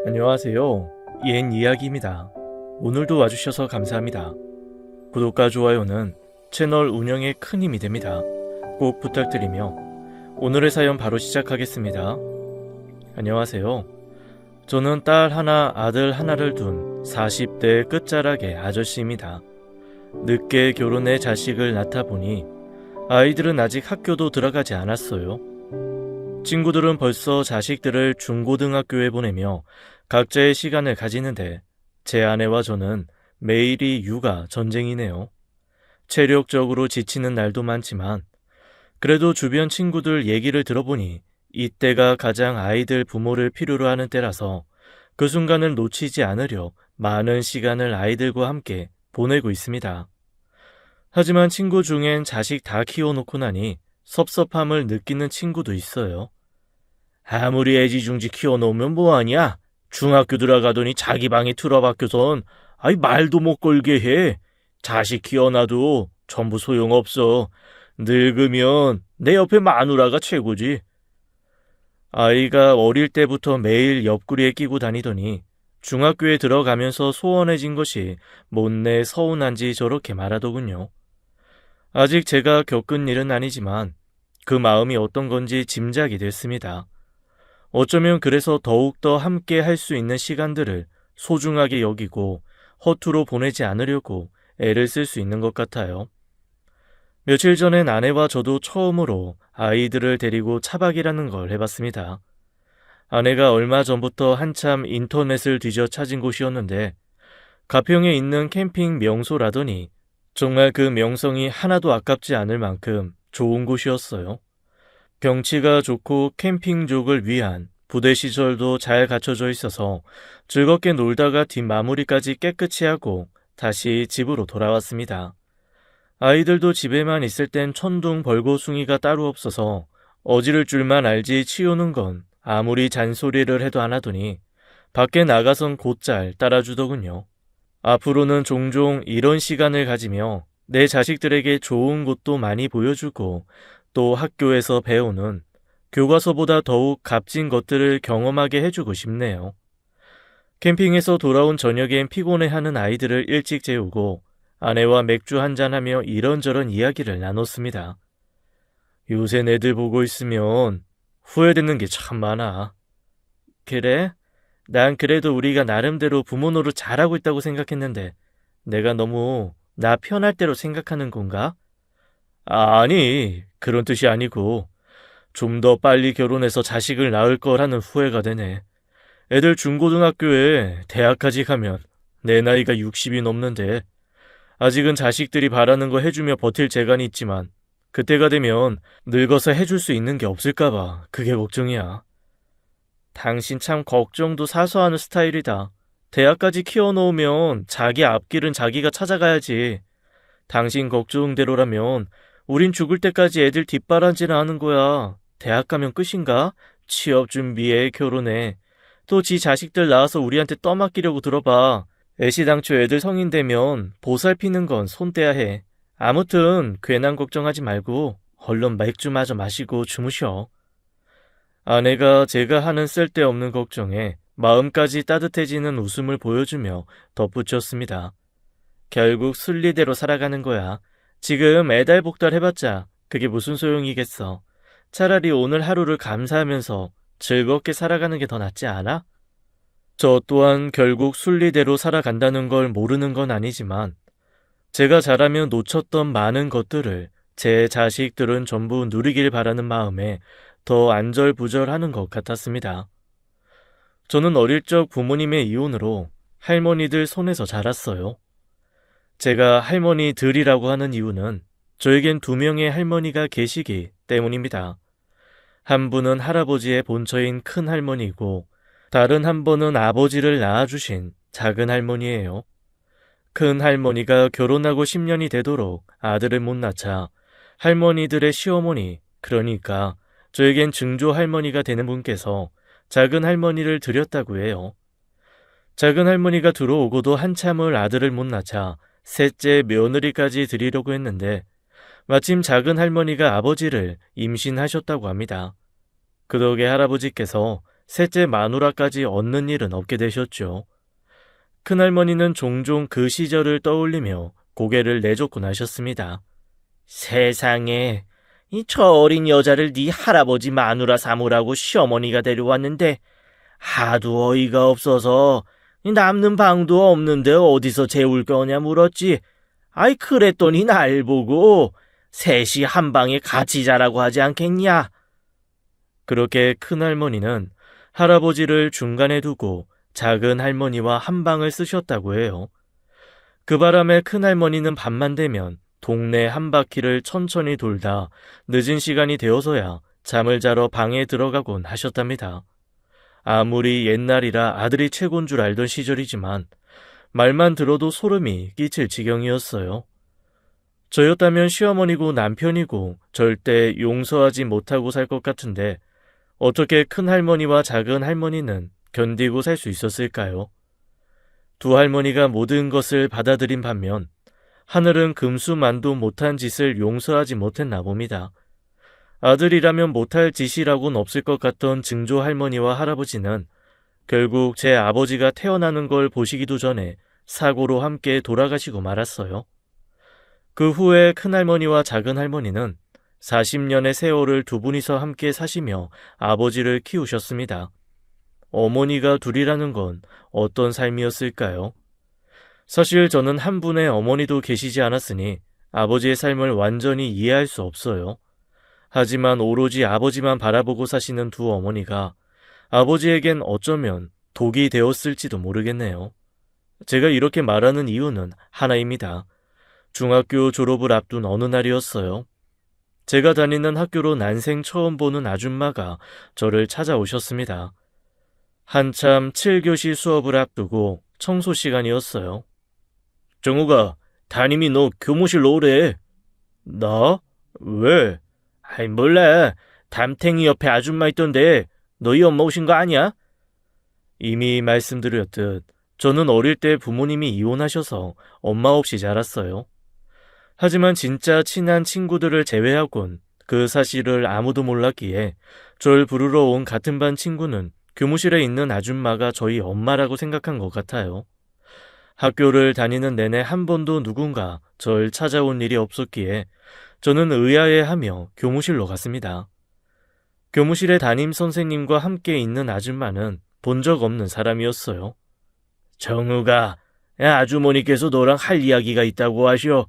안녕하세요. 옛 이야기입니다. 오늘도 와주셔서 감사합니다. 구독과 좋아요는 채널 운영에 큰 힘이 됩니다. 꼭 부탁드리며 오늘의 사연 바로 시작하겠습니다. 안녕하세요. 저는 딸 하나, 아들 하나를 둔 40대 끝자락의 아저씨입니다. 늦게 결혼해 자식을 낳다 보니 아이들은 아직 학교도 들어가지 않았어요. 친구들은 벌써 자식들을 중고등학교에 보내며 각자의 시간을 가지는데 제 아내와 저는 매일이 육아 전쟁이네요. 체력적으로 지치는 날도 많지만 그래도 주변 친구들 얘기를 들어보니 이때가 가장 아이들 부모를 필요로 하는 때라서 그 순간을 놓치지 않으려 많은 시간을 아이들과 함께 보내고 있습니다. 하지만 친구 중엔 자식 다 키워놓고 나니 섭섭함을 느끼는 친구도 있어요. 아무리 애지중지 키워놓으면 뭐하냐? 중학교 들어가더니 자기 방에 틀어박혀선 말도 못 걸게 해. 자식 키워놔도 전부 소용없어. 늙으면 내 옆에 마누라가 최고지. 아이가 어릴 때부터 매일 옆구리에 끼고 다니더니 중학교에 들어가면서 소원해진 것이 못내 서운한지 저렇게 말하더군요. 아직 제가 겪은 일은 아니지만 그 마음이 어떤 건지 짐작이 됐습니다. 어쩌면 그래서 더욱더 함께 할 수 있는 시간들을 소중하게 여기고 허투루 보내지 않으려고 애를 쓸 수 있는 것 같아요. 며칠 전엔 아내와 저도 처음으로 아이들을 데리고 차박이라는 걸 해봤습니다. 아내가 얼마 전부터 한참 인터넷을 뒤져 찾은 곳이었는데 가평에 있는 캠핑 명소라더니 정말 그 명성이 하나도 아깝지 않을 만큼 좋은 곳이었어요. 경치가 좋고 캠핑족을 위한 부대 시설도 잘 갖춰져 있어서 즐겁게 놀다가 뒷마무리까지 깨끗이 하고 다시 집으로 돌아왔습니다. 아이들도 집에만 있을 땐 천둥 벌거숭이가 따로 없어서 어지를 줄만 알지 치우는 건 아무리 잔소리를 해도 안 하더니 밖에 나가선 곧잘 따라주더군요. 앞으로는 종종 이런 시간을 가지며 내 자식들에게 좋은 곳도 많이 보여주고 또 학교에서 배우는 교과서보다 더욱 값진 것들을 경험하게 해주고 싶네요. 캠핑에서 돌아온 저녁엔 피곤해하는 아이들을 일찍 재우고 아내와 맥주 한잔하며 이런저런 이야기를 나눴습니다. 요새 애들 보고 있으면 후회되는 게 참 많아. 그래? 난 그래도 우리가 나름대로 부모 노릇 잘하고 있다고 생각했는데 내가 너무 나 편할 대로 생각하는 건가? 아니, 그런 뜻이 아니고 좀 더 빨리 결혼해서 자식을 낳을 거라는 후회가 되네. 애들 중고등학교에 대학까지 가면 내 나이가 60이 넘는데 아직은 자식들이 바라는 거 해주며 버틸 재간이 있지만 그때가 되면 늙어서 해줄 수 있는 게 없을까 봐 그게 걱정이야. 당신 참 걱정도 사서 하는 스타일이다. 대학까지 키워놓으면 자기 앞길은 자기가 찾아가야지. 당신 걱정대로라면 우린 죽을 때까지 애들 뒷바라지나 하는 거야. 대학 가면 끝인가? 취업 준비해, 결혼해. 또 지 자식들 낳아서 우리한테 떠맡기려고 들어봐. 애시당초 애들 성인 되면 보살피는 건 손 떼야 해. 아무튼 괜한 걱정하지 말고 얼른 맥주 마저 마시고 주무셔. 아내가 제가 하는 쓸데없는 걱정에 마음까지 따뜻해지는 웃음을 보여주며 덧붙였습니다. 결국 순리대로 살아가는 거야. 지금 애달복달 해봤자 그게 무슨 소용이겠어. 차라리 오늘 하루를 감사하면서 즐겁게 살아가는 게 더 낫지 않아? 저 또한 결국 순리대로 살아간다는 걸 모르는 건 아니지만 제가 자라며 놓쳤던 많은 것들을 제 자식들은 전부 누리길 바라는 마음에 더 안절부절하는 것 같았습니다. 저는 어릴 적 부모님의 이혼으로 할머니들 손에서 자랐어요. 제가 할머니들이라고 하는 이유는 저에겐 2명의 할머니가 계시기 때문입니다. 한 분은 할아버지의 본처인 큰 할머니이고 다른 한 분은 아버지를 낳아주신 작은 할머니예요. 큰 할머니가 결혼하고 10년이 되도록 아들을 못 낳자 할머니들의 시어머니, 그러니까 저에겐 증조 할머니가 되는 분께서 작은 할머니를 드렸다고 해요. 작은 할머니가 들어오고도 한참을 아들을 못 낳자 셋째 며느리까지 드리려고 했는데 마침 작은 할머니가 아버지를 임신하셨다고 합니다. 그 덕에 할아버지께서 셋째 마누라까지 얻는 일은 없게 되셨죠. 큰할머니는 종종 그 시절을 떠올리며 고개를 내젓곤 하셨습니다. 세상에, 저 어린 여자를 네 할아버지 마누라 삼으라고 시어머니가 데려왔는데 하도 어이가 없어서 남는 방도 없는데 어디서 재울 거냐 물었지. 아이 그랬더니 날 보고 셋이 한 방에 같이 자라고 하지 않겠냐. 그렇게 큰할머니는 할아버지를 중간에 두고 작은 할머니와 한 방을 쓰셨다고 해요. 그 바람에 큰할머니는 밤만 되면 동네 한 바퀴를 천천히 돌다 늦은 시간이 되어서야 잠을 자러 방에 들어가곤 하셨답니다. 아무리 옛날이라 아들이 최고인 줄 알던 시절이지만 말만 들어도 소름이 끼칠 지경이었어요. 저였다면 시어머니고 남편이고 절대 용서하지 못하고 살 것 같은데 어떻게 큰할머니와 작은 할머니는 견디고 살 수 있었을까요? 두 할머니가 모든 것을 받아들인 반면 하늘은 금수만도 못한 짓을 용서하지 못했나 봅니다. 아들이라면 못할 짓이라고는 없을 것 같던 증조 할머니와 할아버지는 결국 제 아버지가 태어나는 걸 보시기도 전에 사고로 함께 돌아가시고 말았어요. 그 후에 큰할머니와 작은 할머니는 40년의 세월을 두 분이서 함께 사시며 아버지를 키우셨습니다. 어머니가 둘이라는 건 어떤 삶이었을까요? 사실 저는 한 분의 어머니도 계시지 않았으니 아버지의 삶을 완전히 이해할 수 없어요. 하지만 오로지 아버지만 바라보고 사시는 두 어머니가 아버지에겐 어쩌면 독이 되었을지도 모르겠네요. 제가 이렇게 말하는 이유는 하나입니다. 중학교 졸업을 앞둔 어느 날이었어요. 제가 다니는 학교로 난생 처음 보는 아줌마가 저를 찾아오셨습니다. 한참 7교시 수업을 앞두고 청소 시간이었어요. 정우가, 담임이 너 교무실로 오래. 나? 왜? 아이 몰라. 담탱이 옆에 아줌마 있던데 너희 엄마 오신 거 아니야? 이미 말씀드렸듯 저는 어릴 때 부모님이 이혼하셔서 엄마 없이 자랐어요. 하지만 진짜 친한 친구들을 제외하곤 그 사실을 아무도 몰랐기에 절 부르러 온 같은 반 친구는 교무실에 있는 아줌마가 저희 엄마라고 생각한 것 같아요. 학교를 다니는 내내 한 번도 누군가 절 찾아온 일이 없었기에 저는 의아해하며 교무실로 갔습니다. 교무실에 담임 선생님과 함께 있는 아줌마는 본 적 없는 사람이었어요. 정우가, 아주머니께서 너랑 할 이야기가 있다고 하셔.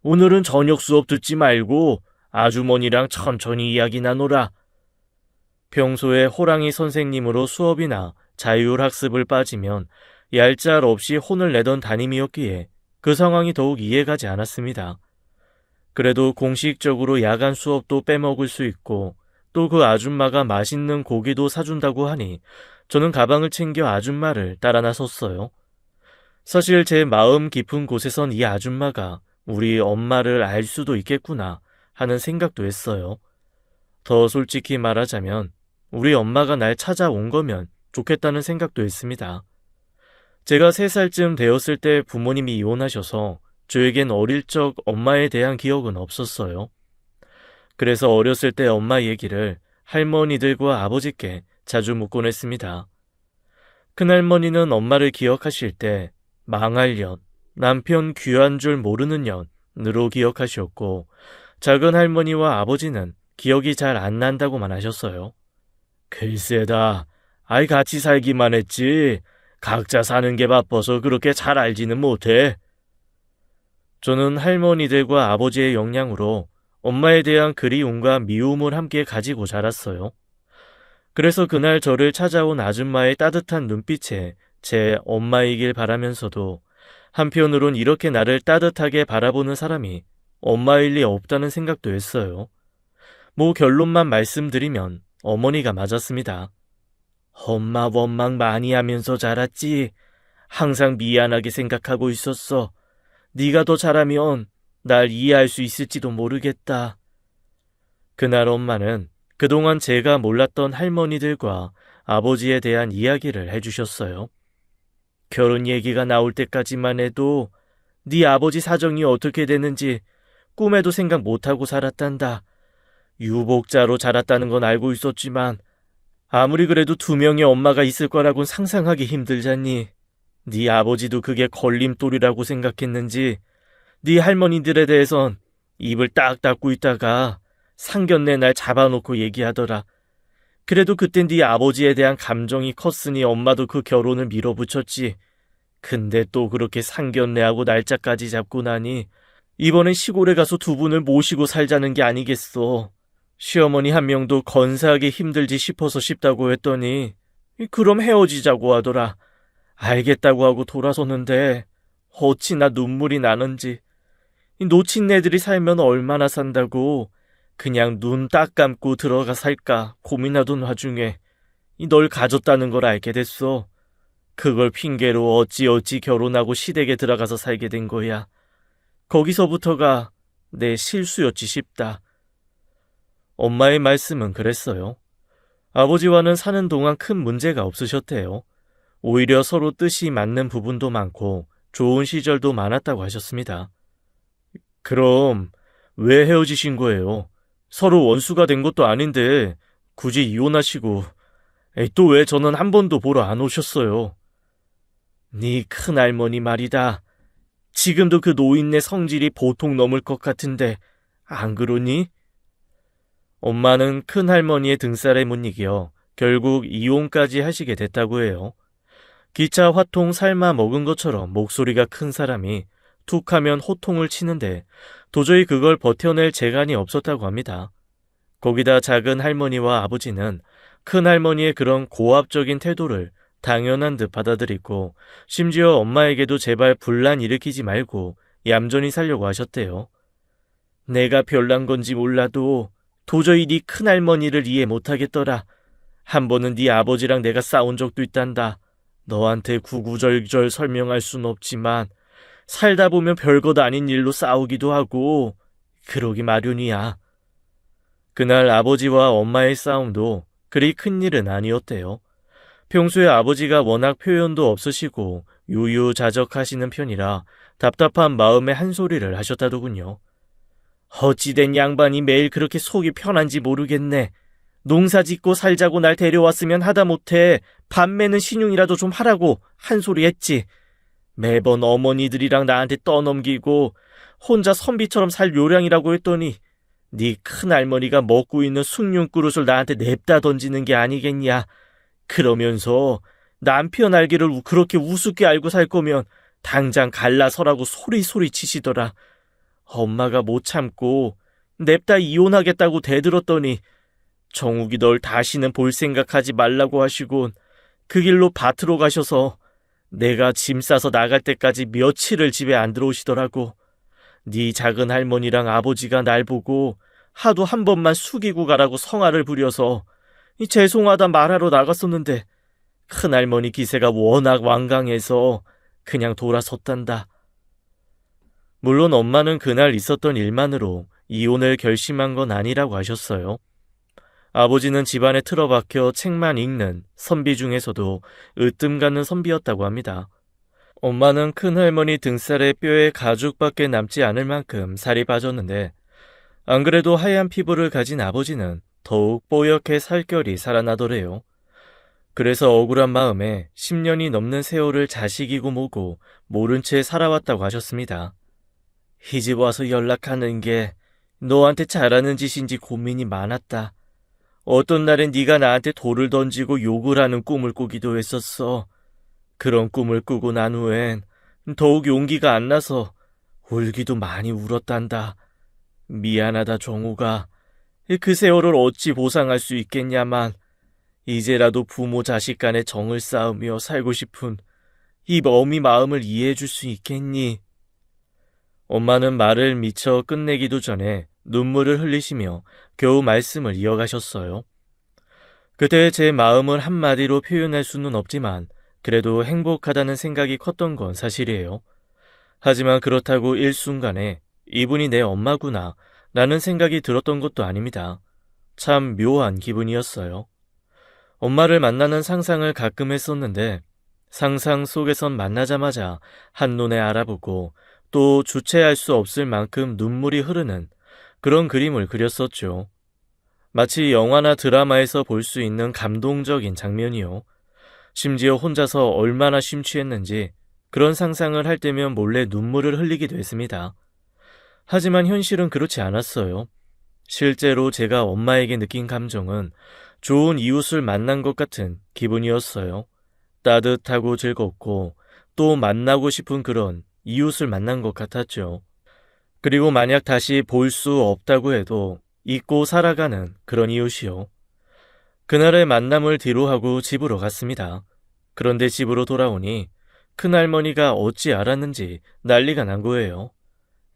오늘은 저녁 수업 듣지 말고 아주머니랑 천천히 이야기 나누라. 평소에 호랑이 선생님으로 수업이나 자율학습을 빠지면 얄짤 없이 혼을 내던 담임이었기에 그 상황이 더욱 이해가지 않았습니다. 그래도 공식적으로 야간 수업도 빼먹을 수 있고 또 그 아줌마가 맛있는 고기도 사준다고 하니 저는 가방을 챙겨 아줌마를 따라 나섰어요. 사실 제 마음 깊은 곳에선 이 아줌마가 우리 엄마를 알 수도 있겠구나 하는 생각도 했어요. 더 솔직히 말하자면 우리 엄마가 날 찾아온 거면 좋겠다는 생각도 했습니다. 제가 3살쯤 되었을 때 부모님이 이혼하셔서 저에겐 어릴 적 엄마에 대한 기억은 없었어요. 그래서 어렸을 때 엄마 얘기를 할머니들과 아버지께 자주 묻곤 했습니다. 큰할머니는 엄마를 기억하실 때 망할 년, 남편 귀한 줄 모르는 년으로 기억하셨고 작은 할머니와 아버지는 기억이 잘 안 난다고만 하셨어요. 글쎄다, 아이 같이 살기만 했지 각자 사는 게 바빠서 그렇게 잘 알지는 못해. 저는 할머니들과 아버지의 영향으로 엄마에 대한 그리움과 미움을 함께 가지고 자랐어요. 그래서 그날 저를 찾아온 아줌마의 따뜻한 눈빛에 제 엄마이길 바라면서도 한편으론 이렇게 나를 따뜻하게 바라보는 사람이 엄마일 리 없다는 생각도 했어요. 뭐 결론만 말씀드리면 어머니가 맞았습니다. 엄마 원망 많이 하면서 자랐지. 항상 미안하게 생각하고 있었어. 네가 더 잘하면 날 이해할 수 있을지도 모르겠다. 그날 엄마는 그동안 제가 몰랐던 할머니들과 아버지에 대한 이야기를 해주셨어요. 결혼 얘기가 나올 때까지만 해도 네 아버지 사정이 어떻게 되는지 꿈에도 생각 못하고 살았단다. 유복자로 자랐다는 건 알고 있었지만 아무리 그래도 2명의 엄마가 있을 거라곤 상상하기 힘들잖니. 네 아버지도 그게 걸림돌이라고 생각했는지 네 할머니들에 대해선 입을 딱 닫고 있다가 상견례 날 잡아놓고 얘기하더라. 그래도 그땐 네 아버지에 대한 감정이 컸으니 엄마도 그 결혼을 밀어붙였지. 근데 또 그렇게 상견례하고 날짜까지 잡고 나니 이번엔 시골에 가서 2분을 모시고 살자는 게 아니겠어. 시어머니 1명도 건사하기 힘들지 싶어서 싶다고 했더니 그럼 헤어지자고 하더라. 알겠다고 하고 돌아섰는데 어찌나 눈물이 나는지. 놓친 애들이 살면 얼마나 산다고 그냥 눈 딱 감고 들어가 살까 고민하던 와중에 널 가졌다는 걸 알게 됐어. 그걸 핑계로 어찌어찌 결혼하고 시댁에 들어가서 살게 된 거야. 거기서부터가 내 실수였지 싶다. 엄마의 말씀은 그랬어요. 아버지와는 사는 동안 큰 문제가 없으셨대요. 오히려 서로 뜻이 맞는 부분도 많고 좋은 시절도 많았다고 하셨습니다. 그럼 왜 헤어지신 거예요? 서로 원수가 된 것도 아닌데 굳이 이혼하시고 또 왜 저는 한 번도 보러 안 오셨어요? 네 큰할머니 말이다. 지금도 그 노인네 성질이 보통 넘을 것 같은데 안 그러니? 엄마는 큰할머니의 등살에 못 이겨 결국 이혼까지 하시게 됐다고 해요. 기차 화통 삶아 먹은 것처럼 목소리가 큰 사람이 툭 하면 호통을 치는데 도저히 그걸 버텨낼 재간이 없었다고 합니다. 거기다 작은 할머니와 아버지는 큰할머니의 그런 고압적인 태도를 당연한 듯 받아들이고 심지어 엄마에게도 제발 분란 일으키지 말고 얌전히 살려고 하셨대요. 내가 별난 건지 몰라도 도저히 네 큰할머니를 이해 못하겠더라. 한 번은 네 아버지랑 내가 싸운 적도 있단다. 너한테 구구절절 설명할 순 없지만 살다 보면 별것 아닌 일로 싸우기도 하고 그러기 마련이야. 그날 아버지와 엄마의 싸움도 그리 큰 일은 아니었대요. 평소에 아버지가 워낙 표현도 없으시고 유유자적하시는 편이라 답답한 마음에 한 소리를 하셨다더군요. 어찌된 양반이 매일 그렇게 속이 편한지 모르겠네. 농사 짓고 살자고 날 데려왔으면 하다못해 밤매는 신용이라도 좀 하라고 한 소리 했지. 매번 어머니들이랑 나한테 떠넘기고 혼자 선비처럼 살 요량이라고 했더니 네 큰할머니가 먹고 있는 숭늉 그릇을 나한테 냅다 던지는 게 아니겠냐. 그러면서 남편 알기를 그렇게 우습게 알고 살 거면 당장 갈라서라고 소리소리 치시더라. 엄마가 못 참고 냅다 이혼하겠다고 대들었더니 정욱이 널 다시는 볼 생각하지 말라고 하시곤 그 길로 밭으로 가셔서 내가 짐 싸서 나갈 때까지 며칠을 집에 안 들어오시더라고. 네 작은 할머니랑 아버지가 날 보고 하도 한 번만 숙이고 가라고 성화를 부려서 죄송하다 말하러 나갔었는데 큰할머니 기세가 워낙 완강해서 그냥 돌아섰단다. 물론 엄마는 그날 있었던 일만으로 이혼을 결심한 건 아니라고 하셨어요. 아버지는 집안에 틀어박혀 책만 읽는 선비 중에서도 으뜸 가는 선비였다고 합니다. 엄마는 큰할머니 등살에 뼈에 가죽밖에 남지 않을 만큼 살이 빠졌는데 안 그래도 하얀 피부를 가진 아버지는 더욱 뽀얗게 살결이 살아나더래요. 그래서 억울한 마음에 10년이 넘는 세월을 자식이고 뭐고 모른 채 살아왔다고 하셨습니다. 이 집 와서 연락하는 게 너한테 잘하는 짓인지 고민이 많았다. 어떤 날엔 네가 나한테 돌을 던지고 욕을 하는 꿈을 꾸기도 했었어. 그런 꿈을 꾸고 난 후엔 더욱 용기가 안 나서 울기도 많이 울었단다. 미안하다 정우가. 그 세월을 어찌 보상할 수 있겠냐만 이제라도 부모 자식 간의 정을 쌓으며 살고 싶은 이 어미 마음을 이해해 줄 수 있겠니? 엄마는 말을 미처 끝내기도 전에 눈물을 흘리시며 겨우 말씀을 이어가셨어요. 그때 제 마음을 한마디로 표현할 수는 없지만 그래도 행복하다는 생각이 컸던 건 사실이에요. 하지만 그렇다고 일순간에 이분이 내 엄마구나 라는 생각이 들었던 것도 아닙니다. 참 묘한 기분이었어요. 엄마를 만나는 상상을 가끔 했었는데 상상 속에선 만나자마자 한눈에 알아보고 또 주체할 수 없을 만큼 눈물이 흐르는 그런 그림을 그렸었죠. 마치 영화나 드라마에서 볼 수 있는 감동적인 장면이요. 심지어 혼자서 얼마나 심취했는지 그런 상상을 할 때면 몰래 눈물을 흘리기도 했습니다. 하지만 현실은 그렇지 않았어요. 실제로 제가 엄마에게 느낀 감정은 좋은 이웃을 만난 것 같은 기분이었어요. 따뜻하고 즐겁고 또 만나고 싶은 그런 이웃을 만난 것 같았죠. 그리고 만약 다시 볼 수 없다고 해도 잊고 살아가는 그런 이웃이요. 그날의 만남을 뒤로하고 집으로 갔습니다. 그런데 집으로 돌아오니 큰할머니가 어찌 알았는지 난리가 난 거예요.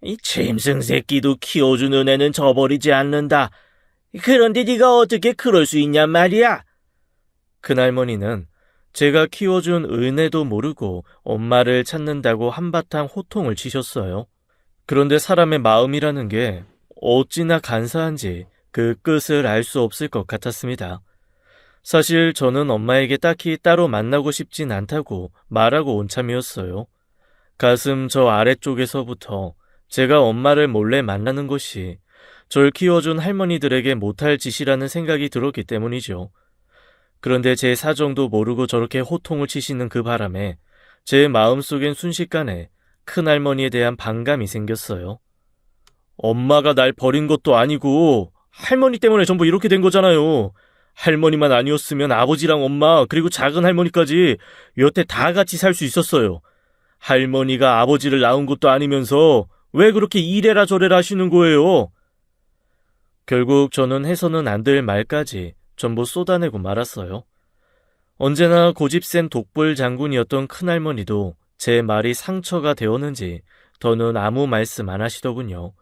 이 짐승 새끼도 키워주는 애는 저버리지 않는다. 그런데 네가 어떻게 그럴 수 있냔 말이야? 큰할머니는 제가 키워준 은혜도 모르고 엄마를 찾는다고 한바탕 호통을 치셨어요. 그런데 사람의 마음이라는 게 어찌나 간사한지 그 끝을 알 수 없을 것 같았습니다. 사실 저는 엄마에게 딱히 따로 만나고 싶진 않다고 말하고 온 참이었어요. 가슴 저 아래쪽에서부터 제가 엄마를 몰래 만나는 것이 절 키워준 할머니들에게 못할 짓이라는 생각이 들었기 때문이죠. 그런데 제 사정도 모르고 저렇게 호통을 치시는 그 바람에 제 마음속엔 순식간에 큰할머니에 대한 반감이 생겼어요. 엄마가 날 버린 것도 아니고 할머니 때문에 전부 이렇게 된 거잖아요. 할머니만 아니었으면 아버지랑 엄마 그리고 작은 할머니까지 여태 다 같이 살 수 있었어요. 할머니가 아버지를 낳은 것도 아니면서 왜 그렇게 이래라 저래라 하시는 거예요? 결국 저는 해서는 안 될 말까지 전부 쏟아내고 말았어요. 언제나 고집센 독불 장군이었던 큰할머니도 제 말이 상처가 되었는지 더는 아무 말씀 안 하시더군요.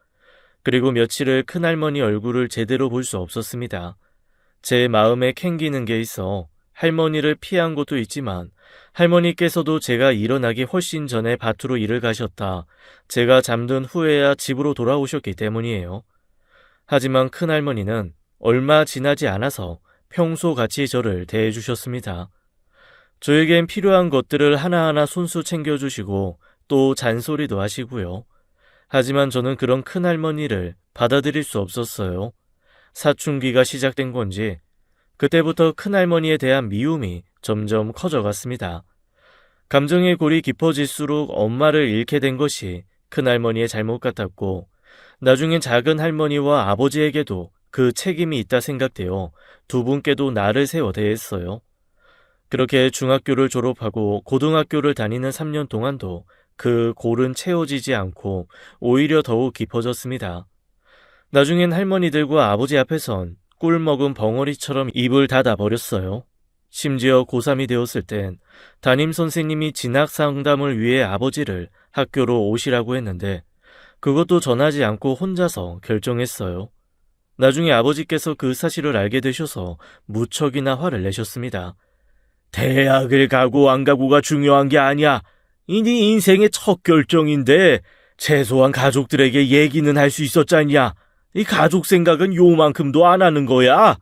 그리고 며칠을 큰할머니 얼굴을 제대로 볼 수 없었습니다. 제 마음에 캥기는 게 있어 할머니를 피한 것도 있지만 할머니께서도 제가 일어나기 훨씬 전에 밭으로 일을 가셨다. 제가 잠든 후에야 집으로 돌아오셨기 때문이에요. 하지만 큰할머니는 얼마 지나지 않아서 평소같이 저를 대해주셨습니다. 저에겐 필요한 것들을 하나하나 손수 챙겨주시고 또 잔소리도 하시고요. 하지만 저는 그런 큰할머니를 받아들일 수 없었어요. 사춘기가 시작된 건지 그때부터 큰할머니에 대한 미움이 점점 커져갔습니다. 감정의 골이 깊어질수록 엄마를 잃게 된 것이 큰할머니의 잘못 같았고 나중엔 작은 할머니와 아버지에게도 그 책임이 있다 생각되어 두 분께도 나를 세워 대했어요. 그렇게 중학교를 졸업하고 고등학교를 다니는 3년 동안도 그 골은 채워지지 않고 오히려 더욱 깊어졌습니다. 나중엔 할머니들과 아버지 앞에선 꿀 먹은 벙어리처럼 입을 닫아버렸어요. 심지어 고3이 되었을 땐 담임선생님이 진학 상담을 위해 아버지를 학교로 오시라고 했는데 그것도 전하지 않고 혼자서 결정했어요. 나중에 아버지께서 그 사실을 알게 되셔서 무척이나 화를 내셨습니다. 대학을 가고 안 가고가 중요한 게 아니야. 이 네 인생의 첫 결정인데 최소한 가족들에게 얘기는 할 수 있었잖냐. 이 가족 생각은 요만큼도 안 하는 거야.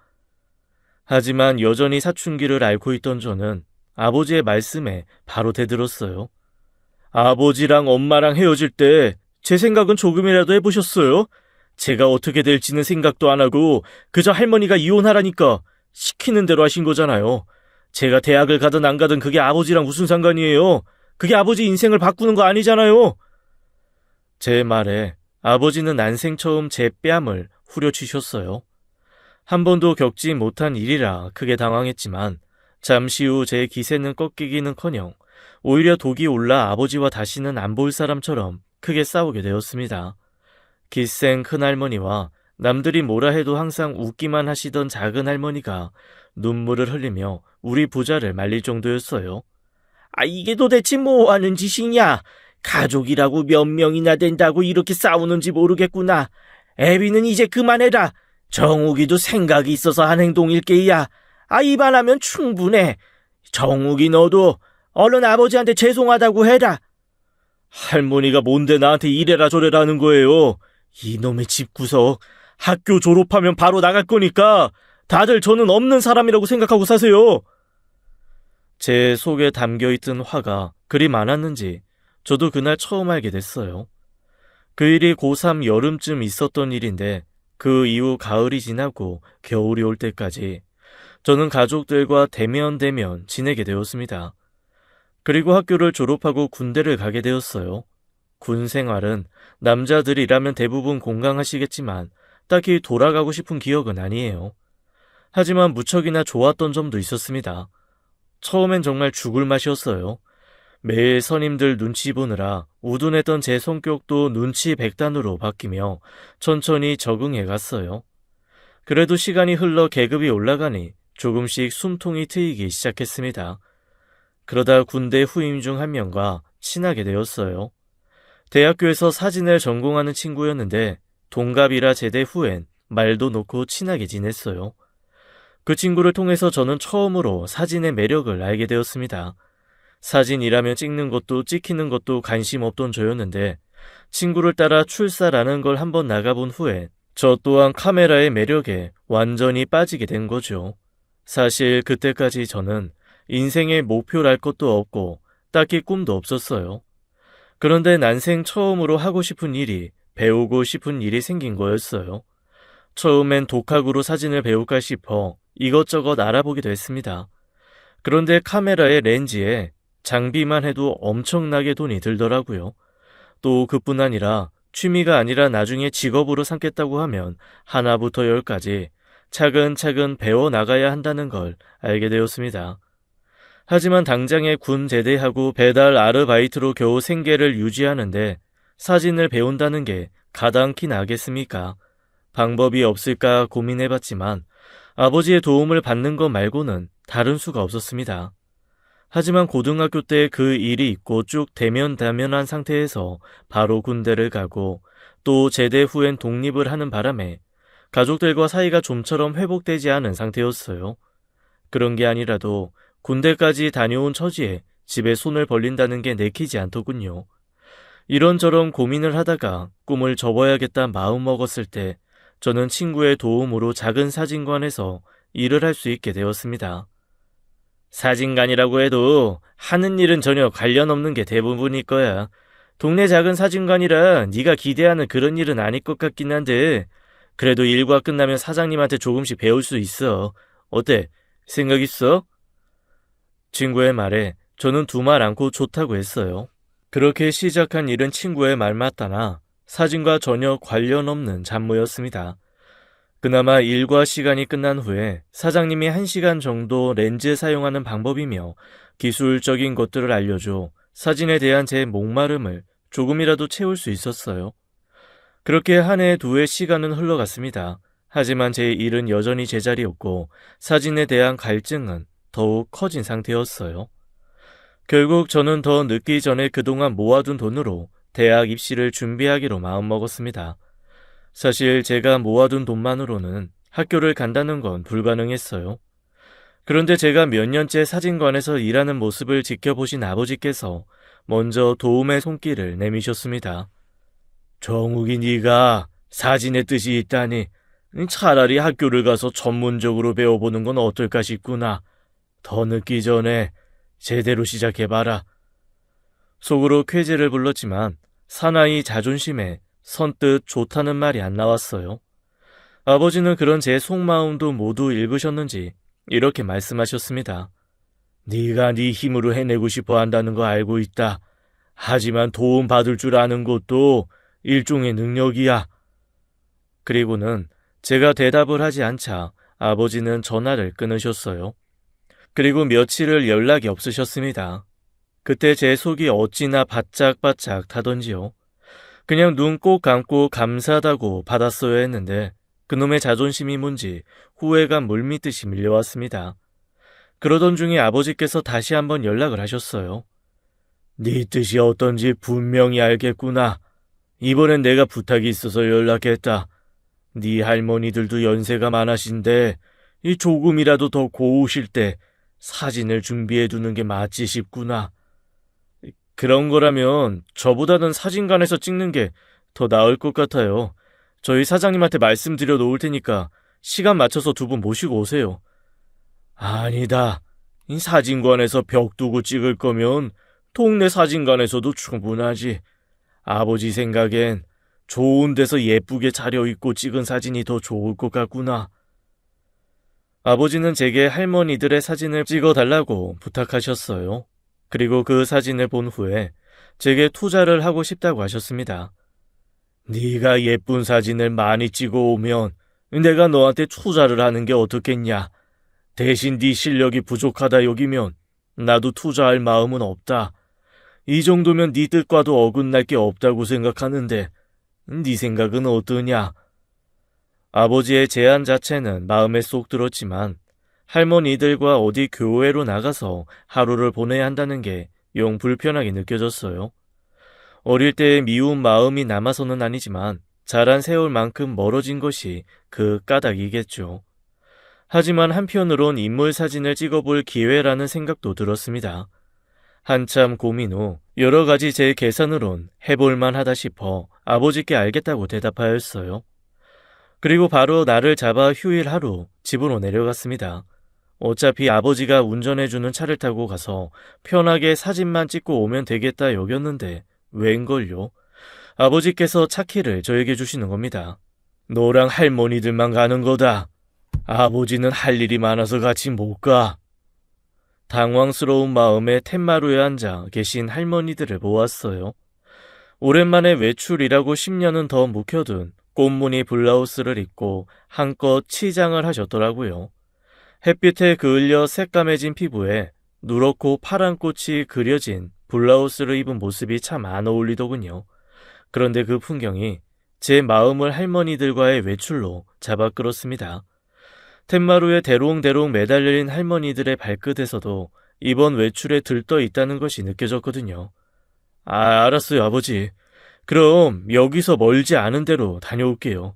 하지만 여전히 사춘기를 앓고 있던 저는 아버지의 말씀에 바로 대들었어요. 아버지랑 엄마랑 헤어질 때 제 생각은 조금이라도 해보셨어요? 제가 어떻게 될지는 생각도 안 하고 그저 할머니가 이혼하라니까 시키는 대로 하신 거잖아요. 제가 대학을 가든 안 가든 그게 아버지랑 무슨 상관이에요? 그게 아버지 인생을 바꾸는 거 아니잖아요. 제 말에 아버지는 난생 처음 제 뺨을 후려치셨어요. 한 번도 겪지 못한 일이라 크게 당황했지만 잠시 후 제 기세는 꺾이기는커녕 오히려 독이 올라 아버지와 다시는 안 볼 사람처럼 크게 싸우게 되었습니다. 기생 큰할머니와 남들이 뭐라 해도 항상 웃기만 하시던 작은 할머니가 눈물을 흘리며 우리 부자를 말릴 정도였어요. 이게 도대체 뭐 하는 짓이냐? 가족이라고 몇 명이나 된다고 이렇게 싸우는지 모르겠구나. 애비는 이제 그만해라. 정욱이도 생각이 있어서 한 행동일 게야. 이만하면 충분해. 정욱이 너도 얼른 아버지한테 죄송하다고 해라. 할머니가 뭔데 나한테 이래라 저래라 하는 거예요. 이놈의 집구석. 학교 졸업하면 바로 나갈 거니까 다들 저는 없는 사람이라고 생각하고 사세요. 제 속에 담겨있던 화가 그리 많았는지 저도 그날 처음 알게 됐어요. 그 일이 고3 여름쯤 있었던 일인데 그 이후 가을이 지나고 겨울이 올 때까지 저는 가족들과 대면 지내게 되었습니다. 그리고 학교를 졸업하고 군대를 가게 되었어요. 군 생활은 남자들이라면 대부분 공감하시겠지만 딱히 돌아가고 싶은 기억은 아니에요. 하지만 무척이나 좋았던 점도 있었습니다. 처음엔 정말 죽을 맛이었어요. 매일 선임들 눈치 보느라 우둔했던 제 성격도 눈치 백단으로 바뀌며 천천히 적응해 갔어요. 그래도 시간이 흘러 계급이 올라가니 조금씩 숨통이 트이기 시작했습니다. 그러다 군대 후임 중 한 명과 친하게 되었어요. 대학교에서 사진을 전공하는 친구였는데 동갑이라 제대 후엔 말도 놓고 친하게 지냈어요. 그 친구를 통해서 저는 처음으로 사진의 매력을 알게 되었습니다. 사진이라면 찍는 것도 찍히는 것도 관심 없던 저였는데 친구를 따라 출사라는 걸 한번 나가본 후에 저 또한 카메라의 매력에 완전히 빠지게 된 거죠. 사실 그때까지 저는 인생의 목표랄 것도 없고 딱히 꿈도 없었어요. 그런데 난생 처음으로 하고 싶은 일이 배우고 싶은 일이 생긴 거였어요. 처음엔 독학으로 사진을 배울까 싶어 이것저것 알아보기도 했습니다. 그런데 카메라의 렌즈에 장비만 해도 엄청나게 돈이 들더라고요. 또 그뿐 아니라 취미가 아니라 나중에 직업으로 삼겠다고 하면 하나부터 열까지 차근차근 배워나가야 한다는 걸 알게 되었습니다. 하지만 당장에 군 제대하고 배달 아르바이트로 겨우 생계를 유지하는데 사진을 배운다는 게 가당키 나겠습니까? 방법이 없을까 고민해봤지만 아버지의 도움을 받는 것 말고는 다른 수가 없었습니다. 하지만 고등학교 때 그 일이 있고 쭉 대면한 상태에서 바로 군대를 가고 또 제대 후엔 독립을 하는 바람에 가족들과 사이가 좀처럼 회복되지 않은 상태였어요. 그런 게 아니라도 군대까지 다녀온 처지에 집에 손을 벌린다는 게 내키지 않더군요. 이런저런 고민을 하다가 꿈을 접어야겠다 마음먹었을 때 저는 친구의 도움으로 작은 사진관에서 일을 할 수 있게 되었습니다. 사진관이라고 해도 하는 일은 전혀 관련 없는 게 대부분일 거야. 동네 작은 사진관이라 네가 기대하는 그런 일은 아닐 것 같긴 한데 그래도 일과 끝나면 사장님한테 조금씩 배울 수 있어. 어때? 생각 있어? 친구의 말에 저는 두말 않고 좋다고 했어요. 그렇게 시작한 일은 친구의 말 맞다나 사진과 전혀 관련 없는 잡무였습니다. 그나마 일과 시간이 끝난 후에 사장님이 1시간 정도 렌즈 사용하는 방법이며 기술적인 것들을 알려줘 사진에 대한 제 목마름을 조금이라도 채울 수 있었어요. 그렇게 한 해, 두 해 시간은 흘러갔습니다. 하지만 제 일은 여전히 제자리였고 사진에 대한 갈증은 더욱 커진 상태였어요. 결국 저는 더 늦기 전에 그동안 모아둔 돈으로 대학 입시를 준비하기로 마음먹었습니다. 사실 제가 모아둔 돈만으로는 학교를 간다는 건 불가능했어요. 그런데 제가 몇 년째 사진관에서 일하는 모습을 지켜보신 아버지께서 먼저 도움의 손길을 내미셨습니다. 정욱이 네가 사진의 뜻이 있다니 차라리 학교를 가서 전문적으로 배워보는 건 어떨까 싶구나. 더 늦기 전에 제대로 시작해봐라. 속으로 쾌재를 불렀지만 사나이 자존심에 선뜻 좋다는 말이 안 나왔어요. 아버지는 그런 제 속마음도 모두 읽으셨는지 이렇게 말씀하셨습니다. 네가 네 힘으로 해내고 싶어 한다는 거 알고 있다. 하지만 도움 받을 줄 아는 것도 일종의 능력이야. 그리고는 제가 대답을 하지 않자 아버지는 전화를 끊으셨어요. 그리고 며칠을 연락이 없으셨습니다. 그때 제 속이 어찌나 바짝바짝 타던지요. 그냥 눈 꼭 감고 감사하다고 받았어야 했는데 그놈의 자존심이 뭔지 후회가 물밀듯이 밀려왔습니다. 그러던 중에 아버지께서 다시 한번 연락을 하셨어요. 네 뜻이 어떤지 분명히 알겠구나. 이번엔 내가 부탁이 있어서 연락했다. 네 할머니들도 연세가 많으신데 이 조금이라도 더 고우실 때 사진을 준비해두는 게 맞지 싶구나. 그런 거라면 저보다는 사진관에서 찍는 게 더 나을 것 같아요. 저희 사장님한테 말씀드려 놓을 테니까 시간 맞춰서 두 분 모시고 오세요. 아니다. 이 사진관에서 벽 두고 찍을 거면 동네 사진관에서도 충분하지. 아버지 생각엔 좋은 데서 예쁘게 차려입고 찍은 사진이 더 좋을 것 같구나. 아버지는 제게 할머니들의 사진을 찍어달라고 부탁하셨어요. 그리고 그 사진을 본 후에 제게 투자를 하고 싶다고 하셨습니다. 네가 예쁜 사진을 많이 찍어오면 내가 너한테 투자를 하는 게 어떻겠냐. 대신 네 실력이 부족하다 여기면 나도 투자할 마음은 없다. 이 정도면 네 뜻과도 어긋날 게 없다고 생각하는데 네 생각은 어떠냐? 아버지의 제안 자체는 마음에 쏙 들었지만 할머니들과 어디 교회로 나가서 하루를 보내야 한다는 게 영 불편하게 느껴졌어요. 어릴 때의 미운 마음이 남아서는 아니지만 자란 세월만큼 멀어진 것이 그 까닭이겠죠. 하지만 한편으론 인물 사진을 찍어볼 기회라는 생각도 들었습니다. 한참 고민 후 여러 가지 제 계산으론 해볼만 하다 싶어 아버지께 알겠다고 대답하였어요. 그리고 바로 날을 잡아 휴일 하루 집으로 내려갔습니다. 어차피 아버지가 운전해주는 차를 타고 가서 편하게 사진만 찍고 오면 되겠다 여겼는데 웬걸요? 아버지께서 차 키를 저에게 주시는 겁니다. 너랑 할머니들만 가는 거다. 아버지는 할 일이 많아서 같이 못 가. 당황스러운 마음에 텐마루에 앉아 계신 할머니들을 보았어요. 오랜만에 외출이라고 10년은 더 묵혀둔 꽃무늬 블라우스를 입고 한껏 치장을 하셨더라고요. 햇빛에 그을려 새까매진 피부에 누렇고 파란 꽃이 그려진 블라우스를 입은 모습이 참 안 어울리더군요. 그런데 그 풍경이 제 마음을 할머니들과의 외출로 잡아 끌었습니다. 텐마루에 대롱대롱 매달린 할머니들의 발끝에서도 이번 외출에 들떠 있다는 것이 느껴졌거든요. 알았어요, 아버지. 그럼 여기서 멀지 않은 데로 다녀올게요.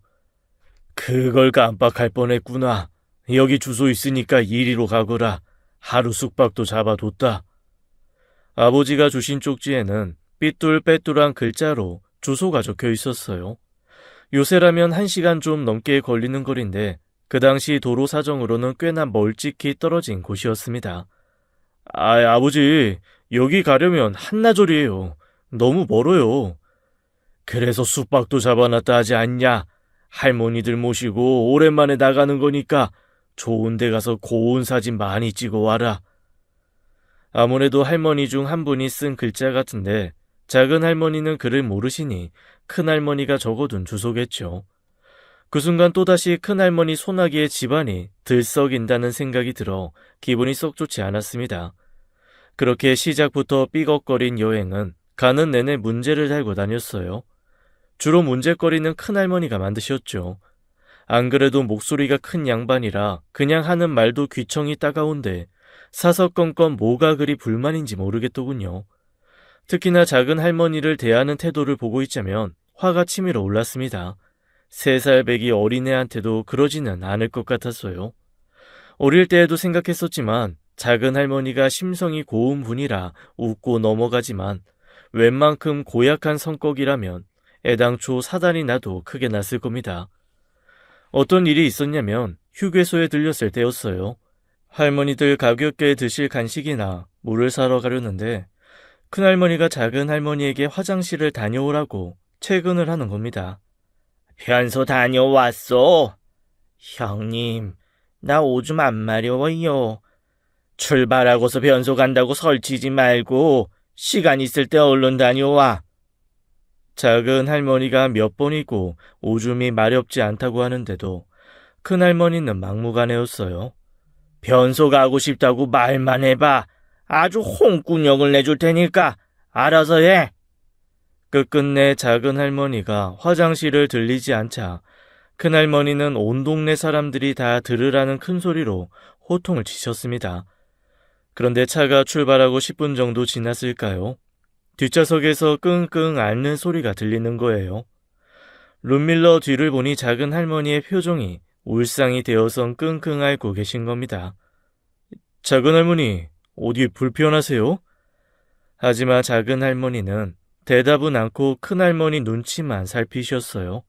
그걸 깜빡할 뻔했구나. 여기 주소 있으니까 이리로 가거라. 하루 숙박도 잡아뒀다. 아버지가 주신 쪽지에는 삐뚤빼뚤한 글자로 주소가 적혀 있었어요. 요새라면 1시간 좀 넘게 걸리는 거리인데 그 당시 도로 사정으로는 꽤나 멀찍이 떨어진 곳이었습니다. 아버지, 여기 가려면 한나절이에요. 너무 멀어요. 그래서 숙박도 잡아놨다 하지 않냐? 할머니들 모시고 오랜만에 나가는 거니까 좋은 데 가서 고운 사진 많이 찍어 와라. 아무래도 할머니 중 한 분이 쓴 글자 같은데 작은 할머니는 글을 모르시니 큰 할머니가 적어둔 주소겠죠. 그 순간 또다시 큰할머니 소나기의 집안이 들썩인다는 생각이 들어 기분이 썩 좋지 않았습니다. 그렇게 시작부터 삐걱거린 여행은 가는 내내 문제를 달고 다녔어요. 주로 문제거리는 큰할머니가 만드셨죠. 안 그래도 목소리가 큰 양반이라 그냥 하는 말도 귀청이 따가운데 사서건건 뭐가 그리 불만인지 모르겠더군요. 특히나 작은 할머니를 대하는 태도를 보고 있자면 화가 치밀어 올랐습니다. 3살 배기 어린애한테도 그러지는 않을 것 같았어요. 어릴 때에도 생각했었지만 작은 할머니가 심성이 고운 분이라 웃고 넘어가지만 웬만큼 고약한 성격이라면 애당초 사단이 나도 크게 났을 겁니다. 어떤 일이 있었냐면 휴게소에 들렸을 때였어요. 할머니들 가볍게 드실 간식이나 물을 사러 가려는데 큰할머니가 작은 할머니에게 화장실을 다녀오라고 퇴근을 하는 겁니다. 변소 다녀왔어. 형님, 나 오줌 안 마려워요. 출발하고서 변소 간다고 설치지 말고 시간 있을 때 얼른 다녀와. 작은 할머니가 몇 번이고 오줌이 마렵지 않다고 하는데도 큰할머니는 막무가내였어요. 변소 가고 싶다고 말만 해봐. 아주 홍군형을 내줄 테니까 알아서 해. 끝끝내 작은 할머니가 화장실을 들리지 않자 큰할머니는 온 동네 사람들이 다 들으라는 큰 소리로 호통을 치셨습니다. 그런데 차가 출발하고 10분 정도 지났을까요? 뒷좌석에서 끙끙 앓는 소리가 들리는 거예요. 룸밀러 뒤를 보니 작은 할머니의 표정이 울상이 되어선 끙끙 앓고 계신 겁니다. 작은 할머니, 어디 불편하세요? 하지만 작은 할머니는 대답은 않고 큰할머니 눈치만 살피셨어요.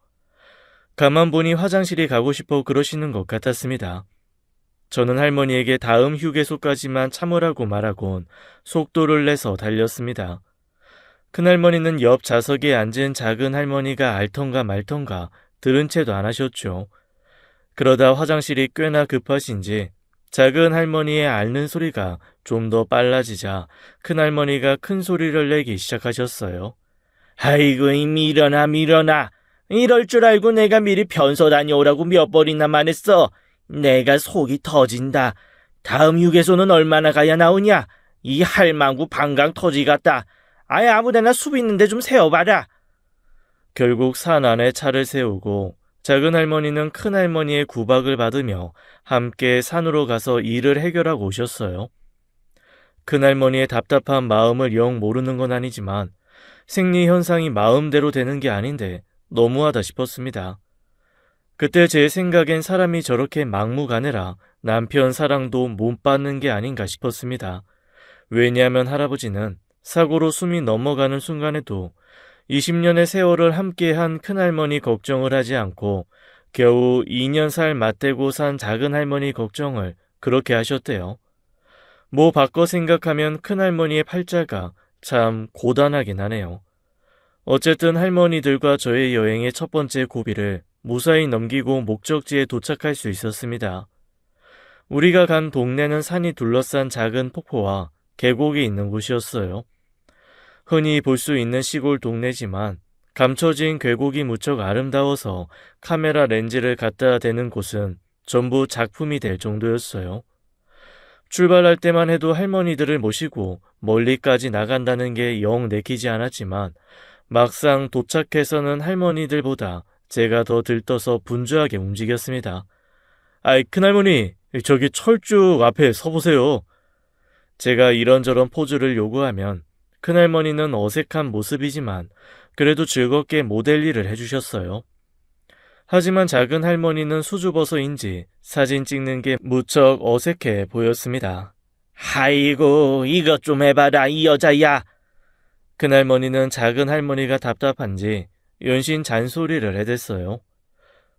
가만 보니 화장실이 가고 싶어 그러시는 것 같았습니다. 저는 할머니에게 다음 휴게소까지만 참으라고 말하곤 속도를 내서 달렸습니다. 큰할머니는 옆 좌석에 앉은 작은 할머니가 앓던가 말던가 들은 채도 안 하셨죠. 그러다 화장실이 꽤나 급하신지 작은 할머니의 앓는 소리가 좀 더 빨라지자 큰할머니가 큰 소리를 내기 시작하셨어요. 아이고, 밀어나, 밀어나. 이럴 줄 알고 내가 미리 편서 다녀오라고 몇 번이나 말했어. 내가 속이 터진다. 다음 휴게소는 얼마나 가야 나오냐? 이 할망구 방광 터지 같다. 아예 아무데나 숲 있는데 좀 세워봐라. 결국 산 안에 차를 세우고 작은 할머니는 큰 할머니의 구박을 받으며 함께 산으로 가서 일을 해결하고 오셨어요. 큰 할머니의 답답한 마음을 영 모르는 건 아니지만 생리 현상이 마음대로 되는 게 아닌데 너무하다 싶었습니다. 그때 제 생각엔 사람이 저렇게 막무가내라 남편 사랑도 못 받는 게 아닌가 싶었습니다. 왜냐하면 할아버지는 사고로 숨이 넘어가는 순간에도 20년의 세월을 함께한 큰할머니 걱정을 하지 않고 겨우 2년 살 맞대고 산 작은 할머니 걱정을 그렇게 하셨대요. 뭐 바꿔 생각하면 큰할머니의 팔자가 참 고단하긴 하네요. 어쨌든 할머니들과 저의 여행의 첫 번째 고비를 무사히 넘기고 목적지에 도착할 수 있었습니다. 우리가 간 동네는 산이 둘러싼 작은 폭포와 계곡이 있는 곳이었어요. 흔히 볼 수 있는 시골 동네지만 감춰진 계곡이 무척 아름다워서 카메라 렌즈를 갖다 대는 곳은 전부 작품이 될 정도였어요. 출발할 때만 해도 할머니들을 모시고 멀리까지 나간다는 게 영 내키지 않았지만 막상 도착해서는 할머니들보다 제가 더 들떠서 분주하게 움직였습니다. 아이, 큰할머니, 저기 철쭉 앞에 서보세요. 제가 이런저런 포즈를 요구하면 큰할머니는 어색한 모습이지만 그래도 즐겁게 모델 일을 해주셨어요. 하지만 작은 할머니는 수줍어서인지 사진 찍는 게 무척 어색해 보였습니다. 아이고, 이것 좀 해봐라, 이 여자야. 큰할머니는 작은 할머니가 답답한지 연신 잔소리를 해댔어요.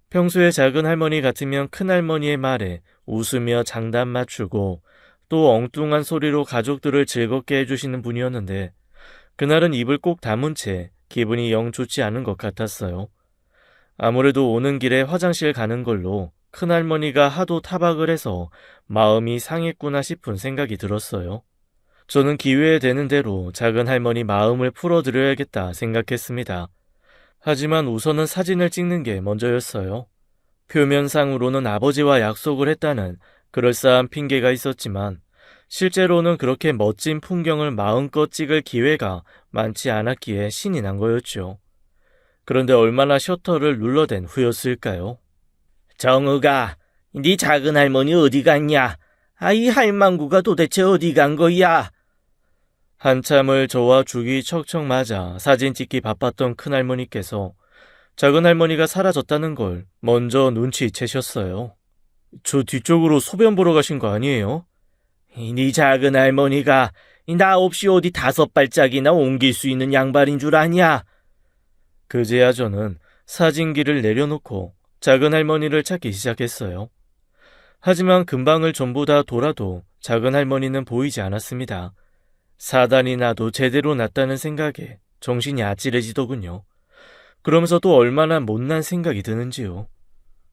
평소에 작은 할머니 같으면 큰할머니의 말에 웃으며 장단 맞추고 또 엉뚱한 소리로 가족들을 즐겁게 해주시는 분이었는데 그날은 입을 꼭 다문 채 기분이 영 좋지 않은 것 같았어요. 아무래도 오는 길에 화장실 가는 걸로 큰할머니가 하도 타박을 해서 마음이 상했구나 싶은 생각이 들었어요. 저는 기회에 되는 대로 작은 할머니 마음을 풀어드려야겠다 생각했습니다. 하지만 우선은 사진을 찍는 게 먼저였어요. 표면상으로는 아버지와 약속을 했다는 그럴싸한 핑계가 있었지만 실제로는 그렇게 멋진 풍경을 마음껏 찍을 기회가 많지 않았기에 신이 난 거였죠. 그런데 얼마나 셔터를 눌러댄 후였을까요? 정우가, 네 작은 할머니 어디 갔냐? 이 할망구가 도대체 어디 간 거야? 한참을 저와 죽이 척척 맞아 사진 찍기 바빴던 큰할머니께서 작은 할머니가 사라졌다는 걸 먼저 눈치채셨어요. 저 뒤쪽으로 소변 보러 가신 거 아니에요? 네 작은 할머니가 나 없이 어디 5발짝이나 옮길 수 있는 양발인 줄 아냐? 그제야 저는 사진기를 내려놓고 작은 할머니를 찾기 시작했어요. 하지만 근방을 전부 다 돌아도 작은 할머니는 보이지 않았습니다. 사단이 나도 제대로 났다는 생각에 정신이 아찔해지더군요. 그러면서 또 얼마나 못난 생각이 드는지요.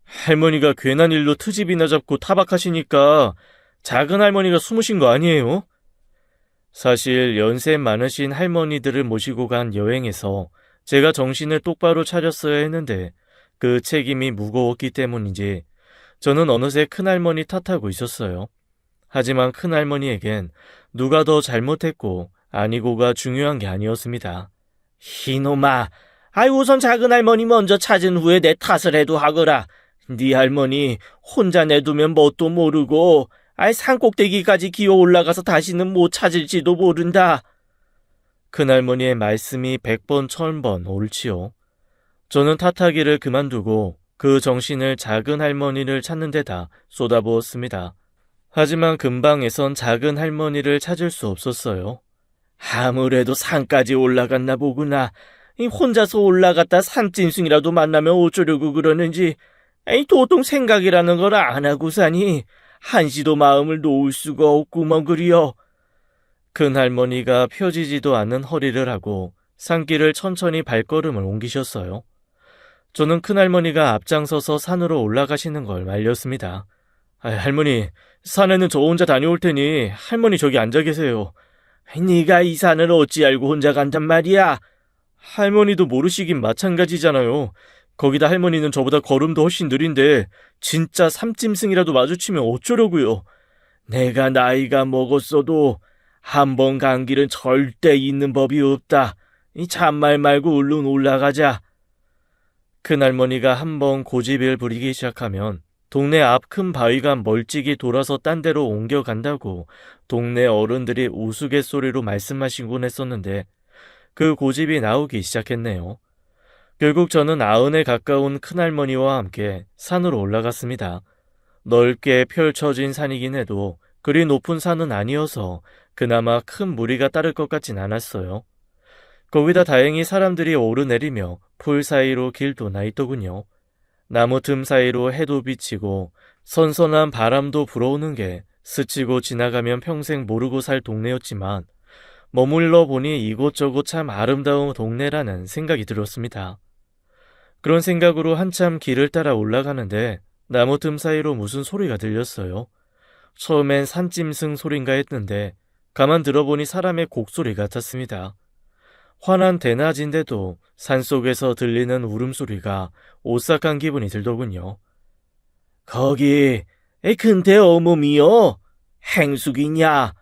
할머니가 괜한 일로 트집이나 잡고 타박하시니까 작은 할머니가 숨으신 거 아니에요? 사실 연세 많으신 할머니들을 모시고 간 여행에서 제가 정신을 똑바로 차렸어야 했는데 그 책임이 무거웠기 때문인지 저는 어느새 큰할머니 탓하고 있었어요. 하지만 큰할머니에겐 누가 더 잘못했고 아니고가 중요한 게 아니었습니다. 이놈아, 우선 작은 할머니 먼저 찾은 후에 내 탓을 해도 하거라. 네 할머니 혼자 내두면 뭣도 모르고 산꼭대기까지 기어 올라가서 다시는 못 찾을지도 모른다. 큰할머니의 말씀이 100번 1000번 옳지요. 저는 탓하기를 그만두고 그 정신을 작은 할머니를 찾는 데다 쏟아부었습니다. 하지만 근방에선 작은 할머니를 찾을 수 없었어요. 아무래도 산까지 올라갔나 보구나. 혼자서 올라갔다 산짐승이라도 만나면 어쩌려고 그러는지 도통 생각이라는 걸 안 하고 사니 한시도 마음을 놓을 수가 없구먼 그리여. 큰할머니가 펴지지도 않는 허리를 하고 산길을 천천히 발걸음을 옮기셨어요. 저는 큰할머니가 앞장서서 산으로 올라가시는 걸 말렸습니다. 할머니, 산에는 저 혼자 다녀올 테니 할머니 저기 앉아 계세요. 네가 이 산을 어찌 알고 혼자 간단 말이야? 할머니도 모르시긴 마찬가지잖아요. 거기다 할머니는 저보다 걸음도 훨씬 느린데 진짜 삼짐승이라도 마주치면 어쩌려고요. 내가 나이가 먹었어도 한 번 간 길은 절대 잊는 법이 없다. 이 잔말 말고 얼른 올라가자. 큰할머니가 한번 고집을 부리기 시작하면 동네 앞 큰 바위가 멀찍이 돌아서 딴 데로 옮겨간다고 동네 어른들이 우스갯소리로 말씀하시곤 했었는데 그 고집이 나오기 시작했네요. 결국 저는 90에 가까운 큰할머니와 함께 산으로 올라갔습니다. 넓게 펼쳐진 산이긴 해도 그리 높은 산은 아니어서 그나마 큰 무리가 따를 것 같진 않았어요. 거기다 다행히 사람들이 오르내리며 풀 사이로 길도 나 있더군요. 나무 틈 사이로 해도 비치고 선선한 바람도 불어오는 게 스치고 지나가면 평생 모르고 살 동네였지만 머물러 보니 이곳저곳 참 아름다운 동네라는 생각이 들었습니다. 그런 생각으로 한참 길을 따라 올라가는데 나무 틈 사이로 무슨 소리가 들렸어요. 처음엔 산짐승 소린가 했는데 가만 들어보니 사람의 곡소리 같았습니다. 환한 대낮인데도 산속에서 들리는 울음소리가 오싹한 기분이 들더군요. 거기 근데 어멈이여 행숙이냐?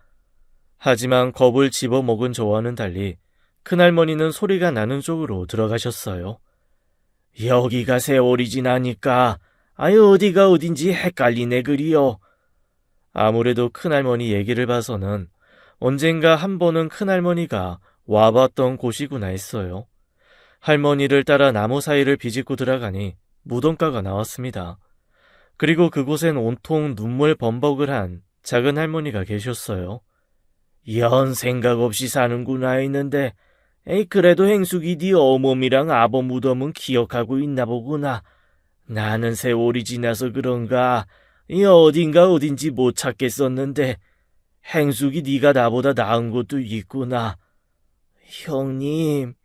하지만 겁을 집어먹은 저와는 달리 큰할머니는 소리가 나는 쪽으로 들어가셨어요. 여기가 세월이 지나니까 어디가 어딘지 헷갈리네 그리요. 아무래도 큰할머니 얘기를 봐서는 언젠가 한 번은 큰할머니가 와봤던 곳이구나 했어요. 할머니를 따라 나무 사이를 비집고 들어가니 무덤가가 나왔습니다. 그리고 그곳엔 온통 눈물 범벅을 한 작은 할머니가 계셨어요. 연 생각 없이 사는구나 했는데 그래도 행숙이 네 어머니랑 아버 무덤은 기억하고 있나 보구나. 나는 세월이 지나서 그런가 어딘가 어딘지 못 찾겠었는데 행숙이 네가 나보다 나은 것도 있구나. 형님.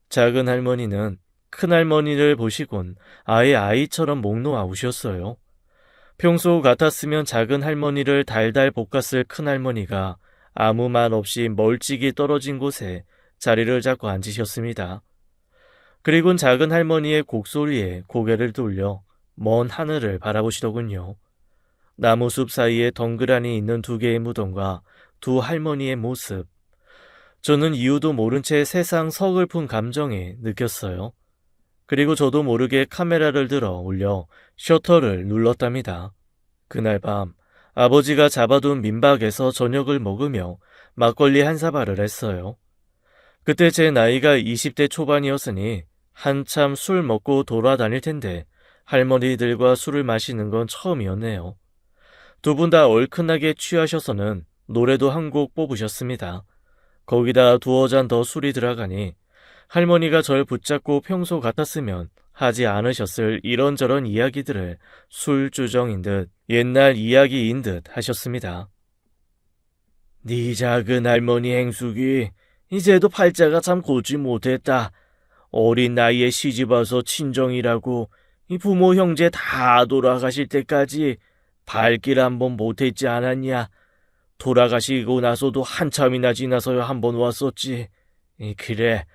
작은 할머니는 큰할머니를 보시곤 아예 아이처럼 목 놓아 우셨어요. 평소 같았으면 작은 할머니를 달달 볶았을 큰할머니가 아무 말 없이 멀찍이 떨어진 곳에 자리를 잡고 앉으셨습니다. 그리곤 작은 할머니의 곡소리에 고개를 돌려 먼 하늘을 바라보시더군요. 나무숲 사이에 덩그러니 있는 두 개의 무덤과 두 할머니의 모습. 저는 이유도 모른 채 세상 서글픈 감정에 느꼈어요. 그리고 저도 모르게 카메라를 들어 올려 셔터를 눌렀답니다. 그날 밤 아버지가 잡아둔 민박에서 저녁을 먹으며 막걸리 한 사발을 했어요. 그때 제 나이가 20대 초반이었으니 한참 술 먹고 돌아다닐 텐데 할머니들과 술을 마시는 건 처음이었네요. 두 분 다 얼큰하게 취하셔서는 노래도 한 곡 뽑으셨습니다. 거기다 두어 잔 더 술이 들어가니 할머니가 절 붙잡고 평소 같았으면 하지 않으셨을 이런저런 이야기들을 술주정인 듯 옛날 이야기인 듯 하셨습니다. 네 작은 할머니 행숙이 이제도 팔자가 참 곧지 못했다. 어린 나이에 시집와서 친정이라고 이 부모 형제 다 돌아가실 때까지 발길 한번 못했지 않았냐. 돌아가시고 나서도 한참이나 지나서야 한번 왔었지. 그래,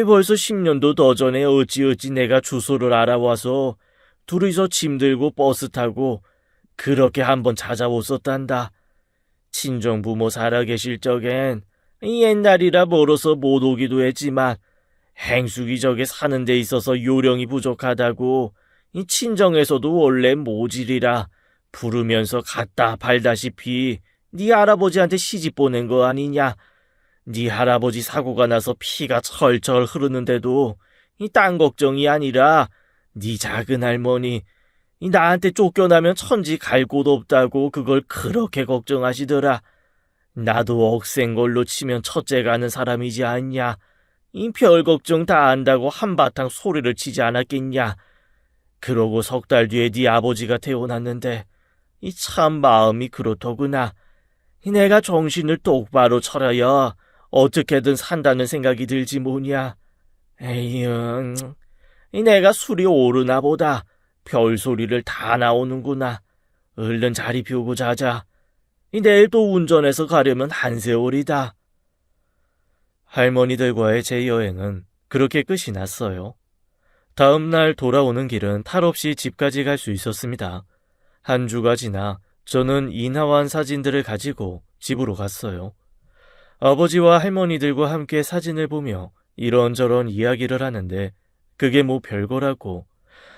벌써 10년도 더 전에 어찌어찌 내가 주소를 알아와서 둘이서 짐 들고 버스 타고 그렇게 한번 찾아왔었단다. 친정부모 살아계실 적엔 옛날이라 멀어서 못 오기도 했지만 행숙이 저게 사는 데 있어서 요령이 부족하다고 이 친정에서도 원래 모질이라 부르면서 갖다 팔다시피 네 할아버지한테 시집 보낸 거 아니냐. 네 할아버지 사고가 나서 피가 철철 흐르는데도 이 딴 걱정이 아니라 네 작은 할머니 나한테 쫓겨나면 천지 갈 곳 없다고 그걸 그렇게 걱정하시더라. 나도 억센 걸로 치면 첫째 가는 사람이지 않냐. 이 별 걱정 다 안다고 한바탕 소리를 치지 않았겠냐. 그러고 석 달 뒤에 네 아버지가 태어났는데 이 참 마음이 그렇더구나. 내가 정신을 똑바로 차려야 어떻게든 산다는 생각이 들지 뭐냐. 에이응, 내가 술이 오르나 보다. 별소리를 다 나오는구나. 얼른 자리 비우고 자자. 내일 또 운전해서 가려면 한 세월이다. 할머니들과의 제 여행은 그렇게 끝이 났어요. 다음 날 돌아오는 길은 탈 없이 집까지 갈 수 있었습니다. 한 주가 지나 저는 인화한 사진들을 가지고 집으로 갔어요. 아버지와 할머니들과 함께 사진을 보며 이런저런 이야기를 하는데 그게 뭐 별거라고,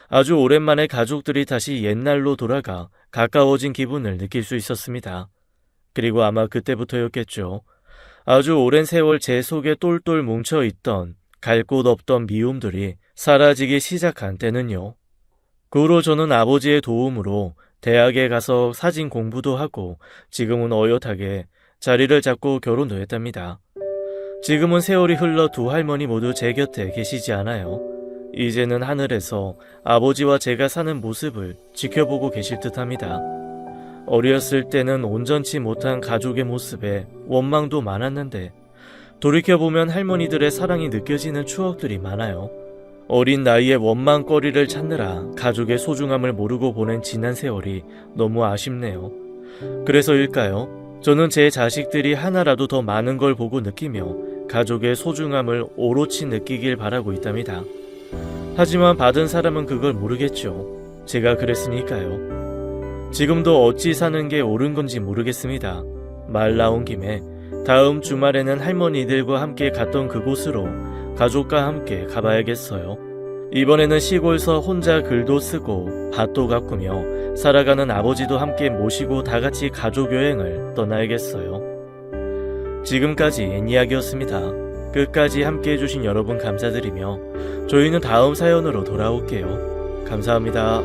아주 오랜만에 가족들이 다시 옛날로 돌아가 가까워진 기분을 느낄 수 있었습니다. 그리고 아마 그때부터였겠죠. 아주 오랜 세월 제 속에 똘똘 뭉쳐있던 갈 곳 없던 미움들이 사라지기 시작한 때는요. 그 후로 저는 아버지의 도움으로 대학에 가서 사진 공부도 하고 지금은 어엿하게 자리를 잡고 결혼도 했답니다. 지금은 세월이 흘러 두 할머니 모두 제 곁에 계시지 않아요. 이제는 하늘에서 아버지와 제가 사는 모습을 지켜보고 계실 듯합니다. 어렸을 때는 온전치 못한 가족의 모습에 원망도 많았는데 돌이켜보면 할머니들의 사랑이 느껴지는 추억들이 많아요. 어린 나이에 원망거리를 찾느라 가족의 소중함을 모르고 보낸 지난 세월이 너무 아쉽네요. 그래서일까요? 저는 제 자식들이 하나라도 더 많은 걸 보고 느끼며 가족의 소중함을 오롯이 느끼길 바라고 있답니다. 하지만 받은 사람은 그걸 모르겠죠. 제가 그랬으니까요. 지금도 어찌 사는 게 옳은 건지 모르겠습니다. 말 나온 김에 다음 주말에는 할머니들과 함께 갔던 그곳으로 가족과 함께 가봐야겠어요. 이번에는 시골서 혼자 글도 쓰고 밭도 가꾸며 살아가는 아버지도 함께 모시고 다같이 가족 여행을 떠나야겠어요. 지금까지 애니악이었습니다. 끝까지 함께 해주신 여러분 감사드리며 저희는 다음 사연으로 돌아올게요. 감사합니다.